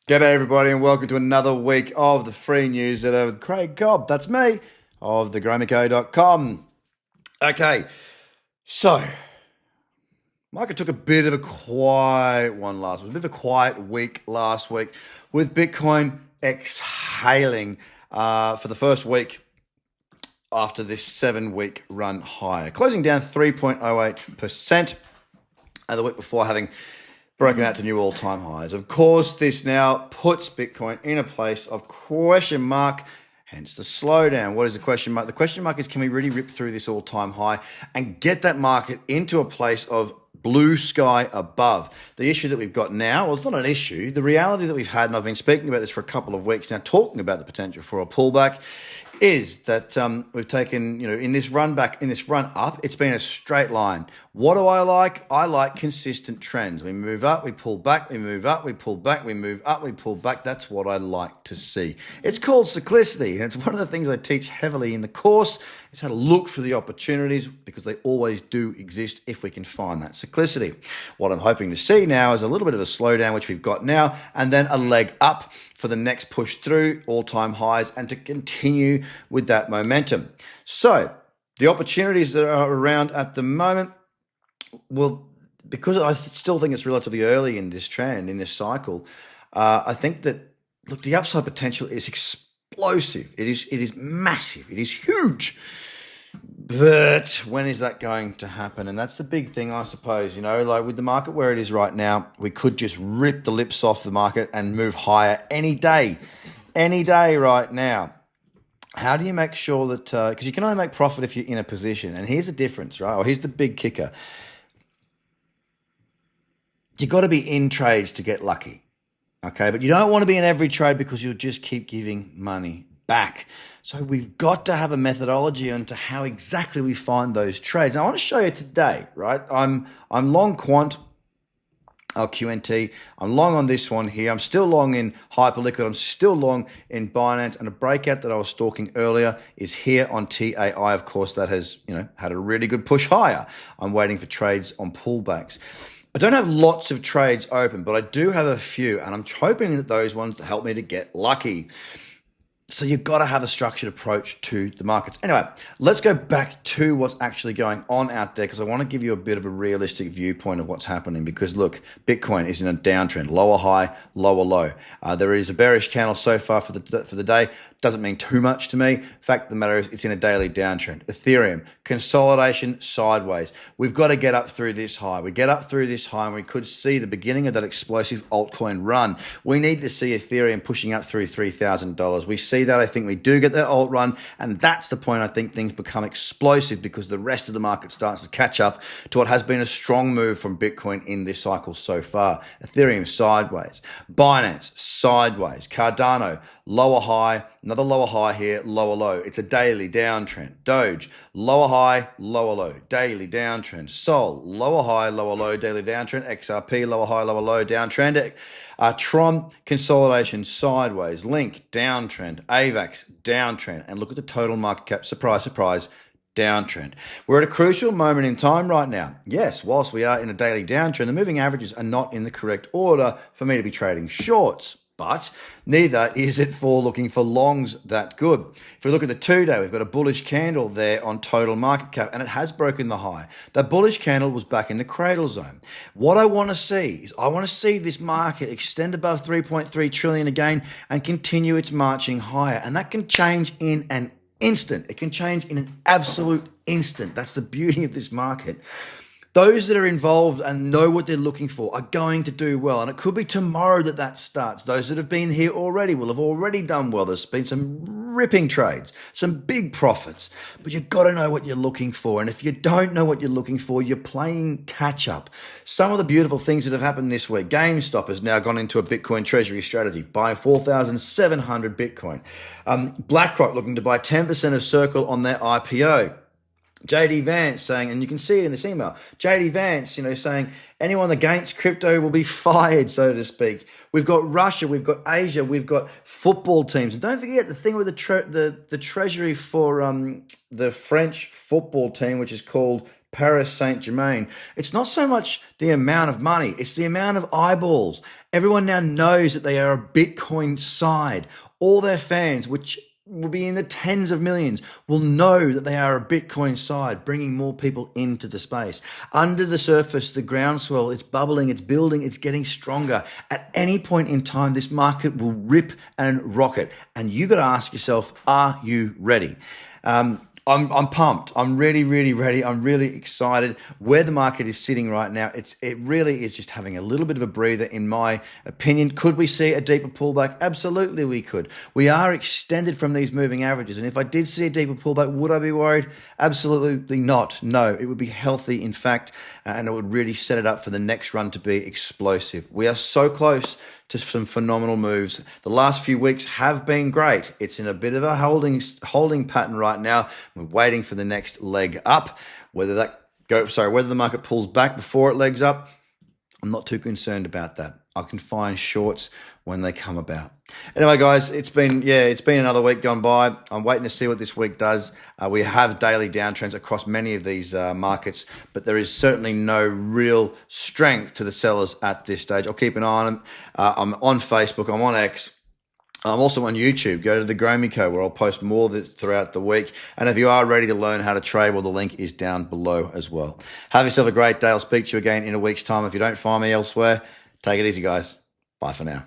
G'day, everybody, and welcome to another week of the free newsletter with Craig Cobb. That's me, of thegrowmco.com. Okay, so market took a bit of a quiet one last week, a bit of a quiet week last week, with Bitcoin exhaling for the first week after this 7-week run higher, closing down 3.08%, and the week before having broken out to new all-time highs. Of course, this now puts Bitcoin in a place of question mark, hence the slowdown. What is the question mark? The question mark is, can we really rip through this all-time high and get that market into a place of blue sky above? The issue that we've got now, well, it's not an issue. The reality that we've had, and I've been speaking about this for a couple of weeks now, talking about the potential for a pullback, is that we've taken, in this run back, in this run up, it's been a straight line. What do I like? I like consistent trends. We move up, we pull back, we move up, we pull back, we move up, we pull back. That's what I like to see. It's called cyclicity, and it's one of the things I teach heavily in the course. It's how to look for the opportunities, because they always do exist if we can find that cyclicity. What I'm hoping to see now is a little bit of a slowdown, which we've got now, and then a leg up for the next push through all-time highs and to continue with that momentum. So the opportunities that are around at the moment, well, because I still think it's relatively early in this trend, in this cycle, I think that, look, the upside potential is explosive. It is massive. It is huge. But when is that going to happen? And that's the big thing, I suppose. Like with the market where it is right now, we could just rip the lips off the market and move higher any day right now. How do you make sure that, because you can only make profit if you're in a position. And here's the difference, right? Or here's the big kicker. You got to be in trades to get lucky. Okay, but you don't want to be in every trade, because you'll just keep giving money back. So we've got to have a methodology onto how exactly we find those trades. Now, I want to show you today, right? I'm long quant, QNT. I'm long on this one here. I'm still long in Hyperliquid. I'm still long in Binance. And a breakout that I was stalking earlier is here on TAI. Of course, that has had a really good push higher. I'm waiting for trades on pullbacks. I don't have lots of trades open, but I do have a few, and I'm hoping that those ones help me to get lucky. So you've got to have a structured approach to the markets. Anyway, let's go back to what's actually going on out there, because I want to give you a bit of a realistic viewpoint of what's happening. Because look, Bitcoin is in a downtrend, lower high, lower low. There is a bearish candle so far for the day. Doesn't mean too much to me. Fact of the matter is, it's in a daily downtrend. Ethereum, consolidation sideways. We've got to get up through this high. We get up through this high and we could see the beginning of that explosive altcoin run. We need to see Ethereum pushing up through $3,000. We see that. I think we do get that alt run, and that's the point I think things become explosive, because the rest of the market starts to catch up to what has been a strong move from Bitcoin in this cycle so far. Ethereum sideways. Binance sideways. Cardano lower high, another lower high here, lower low. It's a daily downtrend. Doge, lower high, lower low, daily downtrend. Sol, lower high, lower low, daily downtrend. XRP, lower high, lower low, downtrend. Tron, consolidation sideways. Link, downtrend. AVAX, downtrend. And look at the total market cap. Surprise, surprise. Downtrend. We're at a crucial moment in time right now. Yes, whilst we are in a daily downtrend, the moving averages are not in the correct order for me to be trading shorts. But neither is it for looking for longs that good. If we look at the 2-day, we've got a bullish candle there on total market cap, and it has broken the high. That bullish candle was back in the cradle zone. What I want to see is, I want to see this market extend above 3.3 trillion again and continue its marching higher. And that can change in an instant. It can change in an absolute instant. That's the beauty of this market. Those that are involved and know what they're looking for are going to do well. And it could be tomorrow that starts. Those that have been here already will have already done well. There's been some ripping trades, some big profits. But you've got to know what you're looking for. And if you don't know what you're looking for, you're playing catch up. Some of the beautiful things that have happened this week. GameStop has now gone into a Bitcoin treasury strategy, buying 4,700 Bitcoin. BlackRock looking to buy 10% of Circle on their IPO. JD Vance saying, and you can see it in this email, JD Vance, saying anyone against crypto will be fired, so to speak. We've got Russia, we've got Asia, we've got football teams. And don't forget the thing with the treasury for the French football team, which is called Paris Saint-Germain. It's not so much the amount of money, it's the amount of eyeballs. Everyone now knows that they are a Bitcoin side. All their fans, which will be in the tens of millions, will know that they are a Bitcoin side, bringing more people into the space. Under the surface, the groundswell, it's bubbling, it's building, it's getting stronger. At any point in time, this market will rip and rocket. And you got to ask yourself, are you ready? I'm pumped. I'm really, really ready. I'm really excited where the market is sitting right now. It really is just having a little bit of a breather, in my opinion. Could we see a deeper pullback? Absolutely, we could. We are extended from these moving averages, and if I did see a deeper pullback, would I be worried? Absolutely not. No, it would be healthy, in fact, and it would really set it up for the next run to be explosive. We are so close to some phenomenal moves. The last few weeks have been great. It's in a bit of a holding pattern right now. We're waiting for the next leg up. Whether the market pulls back before it legs up, I'm not too concerned about that. I can find shorts when they come about. Anyway, guys, it's been another week gone by. I'm waiting to see what this week does. We have daily downtrends across many of these markets, but there is certainly no real strength to the sellers at this stage. I'll keep an eye on them. I'm on Facebook. I'm on X. I'm also on YouTube. Go to the Grow Co, where I'll post more of this throughout the week. And if you are ready to learn how to trade, well, the link is down below as well. Have yourself a great day. I'll speak to you again in a week's time. If you don't find me elsewhere, take it easy, guys. Bye for now.